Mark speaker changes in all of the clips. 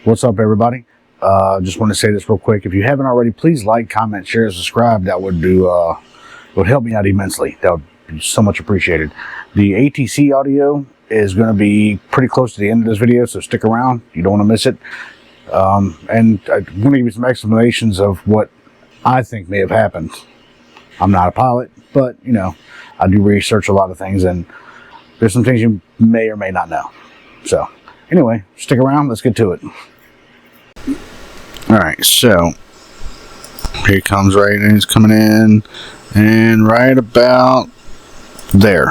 Speaker 1: What's up, everybody? Just want to say this real quick. If you haven't already, please like, comment, share, subscribe. That would would help me out immensely. That would be so much appreciated. The ATC audio is going to be pretty close to the end of this video, so stick around. You don't want to miss it. And I'm going to give you some explanations of what I think may have happened. I'm not a pilot, but you know, I do research a lot of things, and there's some things you may or may not know. So anyway, stick around. Let's get to it. Alright, so here he comes, right, and he's coming in, and right about there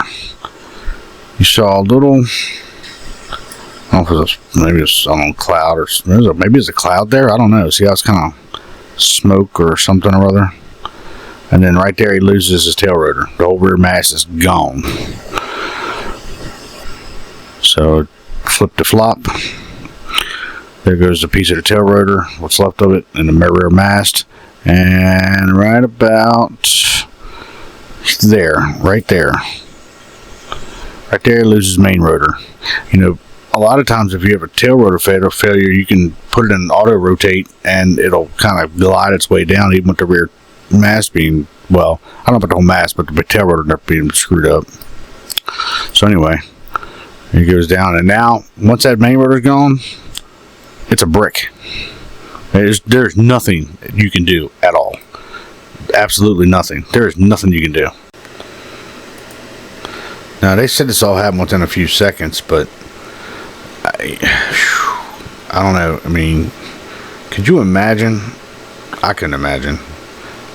Speaker 1: you saw a little, I don't know if it's maybe it's on a cloud, or maybe it's a cloud there, I don't know. See how it's kind of smoke or something or other, and then right there he loses his tail rotor. The whole rear mast is gone. So flip to flop. There goes the piece of the tail rotor, what's left of it, and the rear mast. And right about there, right there loses main rotor. You know, a lot of times if you have a tail rotor failure, you can put it in auto rotate and it'll kind of glide its way down, even with the rear mast being, well, I don't know about the whole mast, but the tail rotor not being screwed up. So anyway, it goes down, and now once that main rotor's gone, it's a brick. There's nothing you can do at all. Absolutely nothing. There's nothing you can do. Now, they said this all happened within a few seconds, but I don't know. I mean, could you imagine? I couldn't imagine.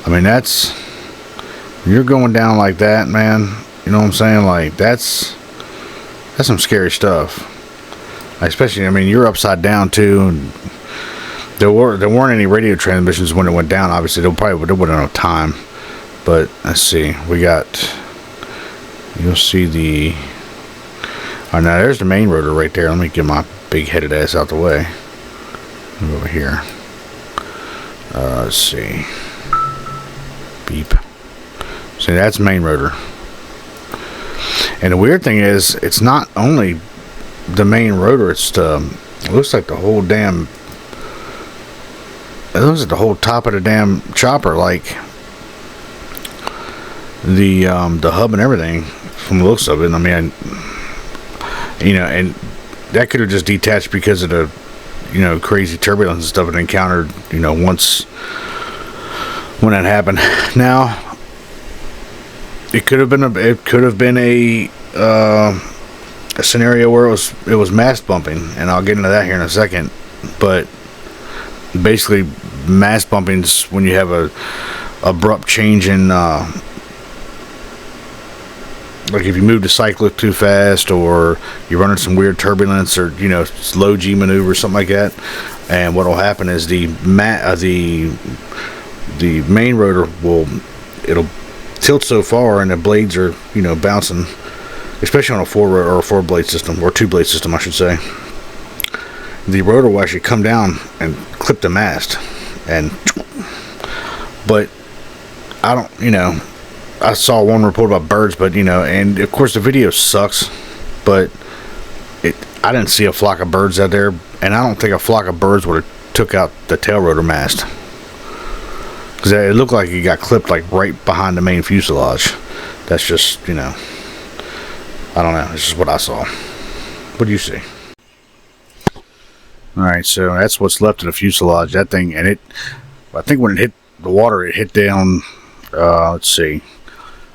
Speaker 1: I mean, you're going down like that, man. You know what I'm saying? Like, that's some scary stuff. Especially, I mean, you're upside down too, and there weren't any radio transmissions when it went down. Obviously, there wasn't enough time. But let's see, you'll see oh, now there's the main rotor right there. Let me get my big headed ass out the way. Move over here. Let's see. Beep. See, that's main rotor. And the weird thing is, it's not only the main rotor, it looks like the whole top of the damn chopper, like the hub and everything from the looks of it. I mean, you know, and that could have just detached because of the, you know, crazy turbulence and stuff it encountered, you know, once when that happened. Now, it could have been a scenario where it was mast bumping, and I'll get into that here in a second. But basically, mast bumping's when you have a abrupt change in, like if you move the cyclic too fast, or you're running some weird turbulence, or you know, low G maneuver, something like that. And what'll happen is the main rotor it'll tilt so far, and the blades are, you know, bouncing. Especially on a four blade system, or two blade system, I should say. The rotor will actually come down and clip the mast, but I don't, you know, I saw one report about birds, but you know, and of course the video sucks, but I didn't see a flock of birds out there, and I don't think a flock of birds would have took out the tail rotor mast, because it looked like it got clipped like right behind the main fuselage. That's just, you know, I don't know. It's just what I saw. What do you see? Alright, so that's what's left of the fuselage. That thing, and I think when it hit the water, it hit down, let's see,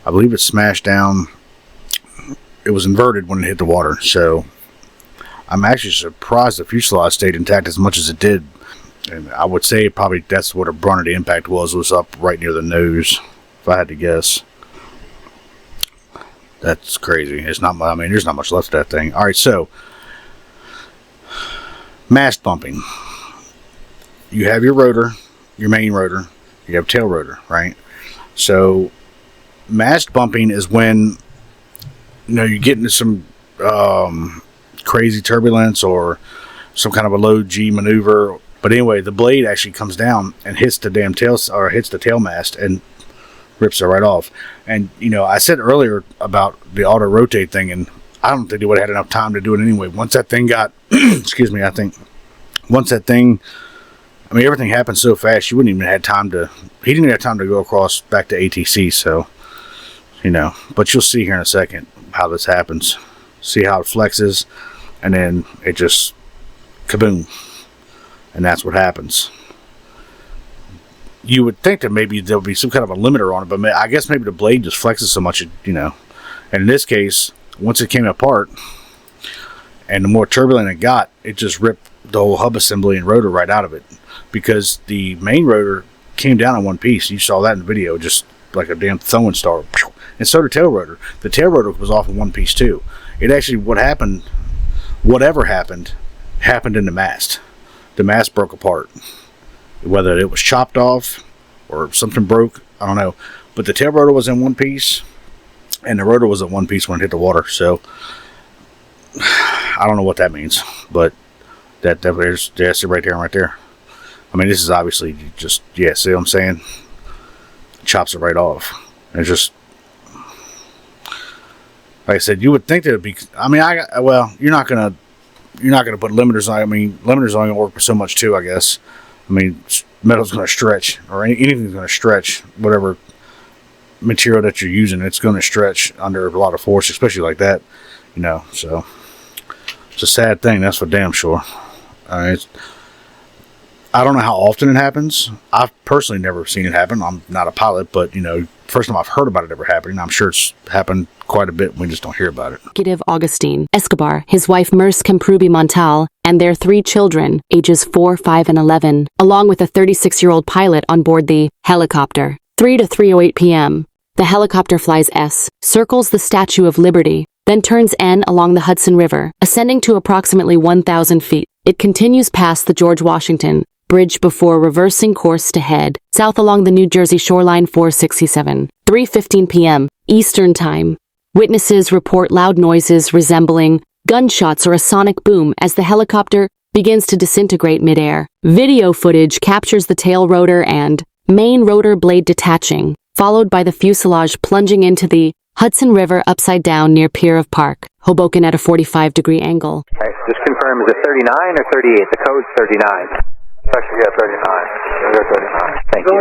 Speaker 1: I believe it smashed down. It was inverted when it hit the water. So I'm actually surprised the fuselage stayed intact as much as it did. And I would say probably that's what a brunt of the impact was up right near the nose, if I had to guess. That's crazy. It's not. I mean, there's not much left of that thing. All right, so mast bumping. You have your rotor, your main rotor. You have tail rotor, right? So mast bumping is when, you know, you get into some crazy turbulence or some kind of a low G maneuver. But anyway, the blade actually comes down and hits the damn tail, or hits the tail mast, and rips it right off. And you know, I said earlier about the auto rotate thing, and I don't think they would have had enough time to do it anyway. Once that thing got excuse me, I think once that thing, I mean, everything happened so fast, you wouldn't even have time to, he didn't even have time to go across back to ATC, so, but you'll see here in a second how this happens. See how it flexes, and then it just, kaboom, and that's what happens. You would think that maybe there would be some kind of a limiter on it, but I guess maybe the blade just flexes so much, and in this case, once it came apart, and the more turbulent it got, it just ripped the whole hub assembly and rotor right out of it, because the main rotor came down in one piece. You saw that in the video, just like a damn throwing star, and so did the tail rotor. The tail rotor was off in one piece too. It actually, whatever happened in the mast. The mast broke apart. Whether it was chopped off or something broke, I don't know. But the tail rotor was in one piece, and the rotor was in one piece when it hit the water. So I don't know what that means, but that's it right there and right there. I mean, this is obviously just, yeah, see what I'm saying? Chops it right off. It's just, like I said, you would think that it'd be, I mean, you're not gonna put limiters on. I mean, limiters only work for so much too, I guess. I mean, metal's gonna stretch, or anything's gonna stretch. Whatever material that you're using, it's gonna stretch under a lot of force, especially like that. So it's a sad thing, that's for damn sure. I don't know how often it happens. I've personally never seen it happen. I'm not a pilot, but first time I've heard about it ever happening. I'm sure it's happened quite a bit. We just don't hear about it.
Speaker 2: Executive Augustine Escobar, his wife Merce Camprubi Montal, and their 3 children, ages 4, 5, and 11, along with a 36-year-old pilot on board the helicopter. 3 to 3:08 p.m. The helicopter flies S, circles the Statue of Liberty, then turns N along the Hudson River, ascending to approximately 1,000 feet. It continues past the George Washington Bridge before reversing course to head south along the New Jersey shoreline 467. 3:15 p.m. Eastern Time. Witnesses report loud noises resembling gunshots or a sonic boom as the helicopter begins to disintegrate midair. Video footage captures the tail rotor and main rotor blade detaching, followed by the fuselage plunging into the Hudson River upside down near Pier of Park, Hoboken at a 45-degree angle.
Speaker 3: Okay, just confirm, is it 39 or 38? The code's 39. Actually, yeah, 39. We got 39. Thank you.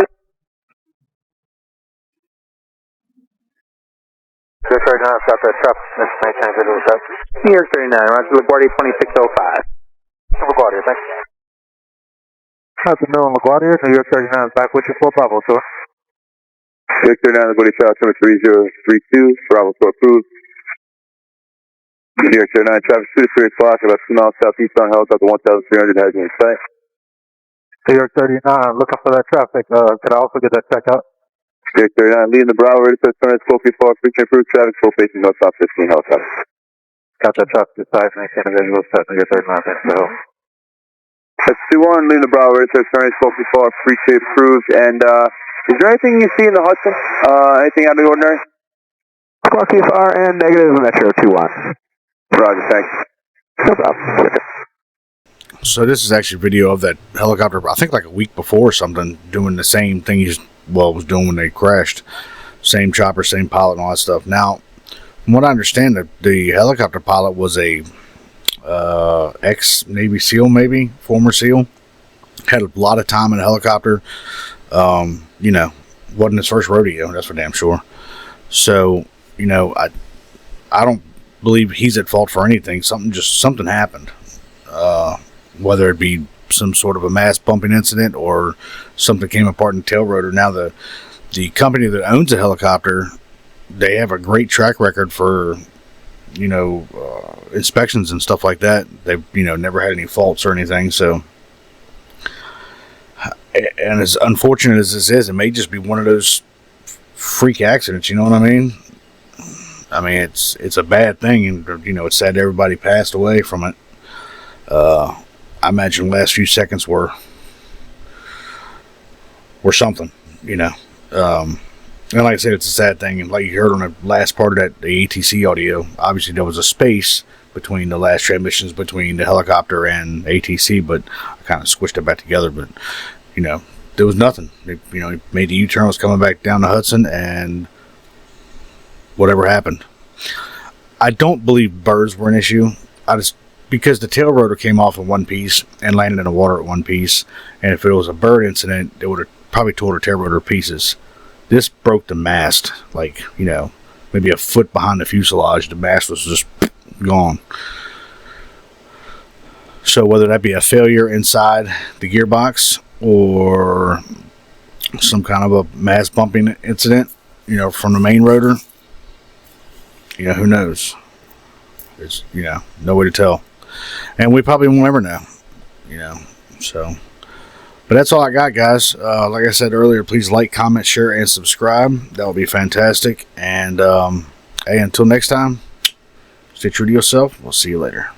Speaker 3: New York 39, stop that truck. That's my time to do that. New York 39, around to LaGuardia 2605. LaGuardia, thanks.
Speaker 4: Afternoon, LaGuardia. New York 39 is back with you for Bravo Tour.
Speaker 5: New York 39, LaGuardia, Tower 3032, Bravo Tour approved. New York 39, traffic through the Spirit Block, about 2 miles southeastbound, helicopter 1300 has been in sight.
Speaker 4: New York 39, looking for that traffic. Could I also get that check out?
Speaker 5: New York 39, leading the Bravo, ready to turn at Scorpio Park, reaching approved traffic, full facing north south 15 helicopter.
Speaker 4: Got that traffic aside, maintain a visual set. New York 39, thanks for the help.
Speaker 5: That's 2-1, leading the Bravo, ready to turn at Scorpio Park, reaching approved. And is there anything you see in the Hudson? Anything out of the ordinary?
Speaker 4: Squawkies RN negative Metro 21.
Speaker 5: Roger, thanks.
Speaker 4: No problem.
Speaker 1: So this is actually video of that helicopter, I think like a week before or something, doing the same thing he was doing when they crashed. Same chopper, same pilot and all that stuff. Now, from what I understand, the helicopter pilot was a ex-Navy SEAL, maybe, former SEAL. Had a lot of time in a helicopter. Wasn't his first rodeo, that's for damn sure. So, I don't believe he's at fault for anything. Something happened. Whether it be some sort of a mass bumping incident or something came apart in the tail rotor. Now the company that owns the helicopter, they have a great track record for inspections and stuff like that. They've never had any faults or anything. So, and as unfortunate as this is, it may just be one of those freak accidents. You know what I mean? I mean, it's a bad thing, and it's sad everybody passed away from it. I imagine the last few seconds were something, and like I said, it's a sad thing. And like you heard on the last part of the ATC audio, obviously there was a space between the last transmissions between the helicopter and ATC, but I kind of squished it back together. But there was nothing. He made the U-turn, was coming back down the Hudson, and whatever happened. I don't believe birds were an issue. because the tail rotor came off in one piece and landed in the water at one piece, and if it was a bird incident, it would have probably tore the tail rotor to pieces. This broke the mast, like, you know, maybe a foot behind the fuselage. The mast was just gone. So whether that be a failure inside the gearbox or some kind of a mast bumping incident, you know, from the main rotor, you know, who knows? There's, you know, no way to tell. And we probably won't ever know, you know, so. But that's all I got, guys. Like I said earlier, please like, comment, share, and subscribe. That would be fantastic. And hey, until next time, stay true to yourself. We'll see you later.